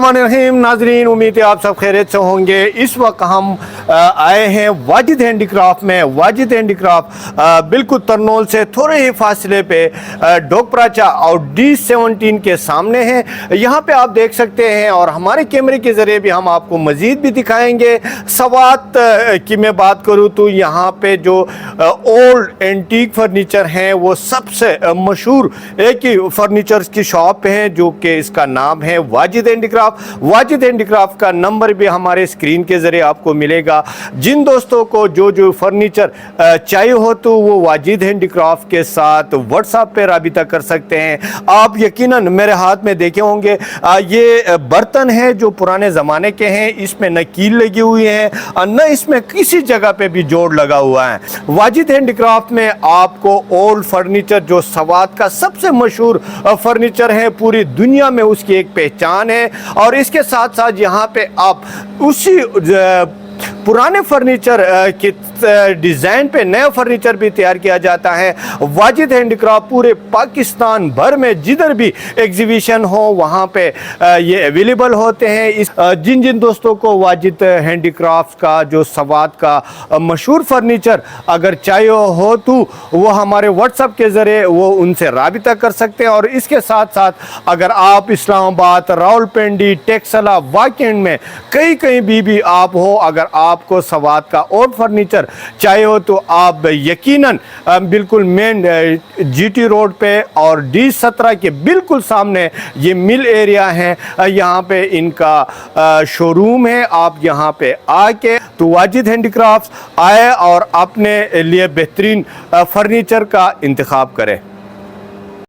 बिस्मिल्लाहिर्रहमानिर्रहीम। नाजरीन, उम्मीद है आप सब खैरियत से होंगे। इस वक्त हम आए हैं वाजिद हैंडीक्राफ्ट में। वाजिद हैंडीक्राफ्ट बिल्कुल तरनोल से थोड़े ही फासले पे डोकपराचा और D17 के सामने है। यहाँ पे आप देख सकते हैं और हमारे कैमरे के ज़रिए भी हम आपको मज़ीद भी दिखाएंगे। सवात की मैं बात करूँ तो यहाँ पे जो ओल्ड एंटीक फर्नीचर हैं वो सबसे मशहूर एक ही फर्नीचर की शॉप है जो कि इसका नाम है वाजिद हैंडीक्राफ्ट। वाजिद हैंडीक्राफ्ट का नंबर भी हमारे स्क्रीन के ज़रिए आपको मिलेगा। जिन दोस्तों को जो फर्नीचर चाहिए हो तो वो वाजिद हैंडीक्राफ्ट के साथ व्हाट्सएप पे राबिता कर सकते हैं। आप यकीनन मेरे हाथ में देखे होंगे ये बर्तन है जो पुराने ज़माने के हैं। इसमें न कील लगी हुई है न इसमें किसी जगह पे भी जोड़ लगा हुआ है। वाजिद हैंडीक्राफ्ट में आपको ओल्ड फर्नीचर जो सवात का सबसे मशहूर फर्नीचर है, पूरी दुनिया में उसकी एक पहचान है। और इसके साथ साथ यहाँ पे आप उसी पुराने फर्नीचर के डिज़ाइन पे नया फर्नीचर भी तैयार किया जाता है। वाजिद हैंडीक्राफ्ट पूरे पाकिस्तान भर में जिधर भी एग्जीबिशन हो वहाँ पे ये अवेलेबल होते हैं। जिन दोस्तों को वाजिद हैंडीक्राफ्ट का जो सवात का मशहूर फर्नीचर अगर चाहिए हो तो वो हमारे व्हाट्सएप के ज़रिए वो उनसे राबिता कर सकते हैं। और इसके साथ साथ अगर आप इस्लामाबाद, रावलपिंडी, टेक्सला, वाकेंड में कहीं भी आप हो, अगर आपको सवात का और फर्नीचर चाहिए हो तो आप यकीनन बिल्कुल मेन GT रोड पे और D17 के बिल्कुल सामने ये मिल एरिया है, यहाँ पे इनका शोरूम है। आप यहाँ पे आके तो वाजिद हैंडीक्राफ्ट आए और अपने लिए बेहतरीन फर्नीचर का इंतखाब करें।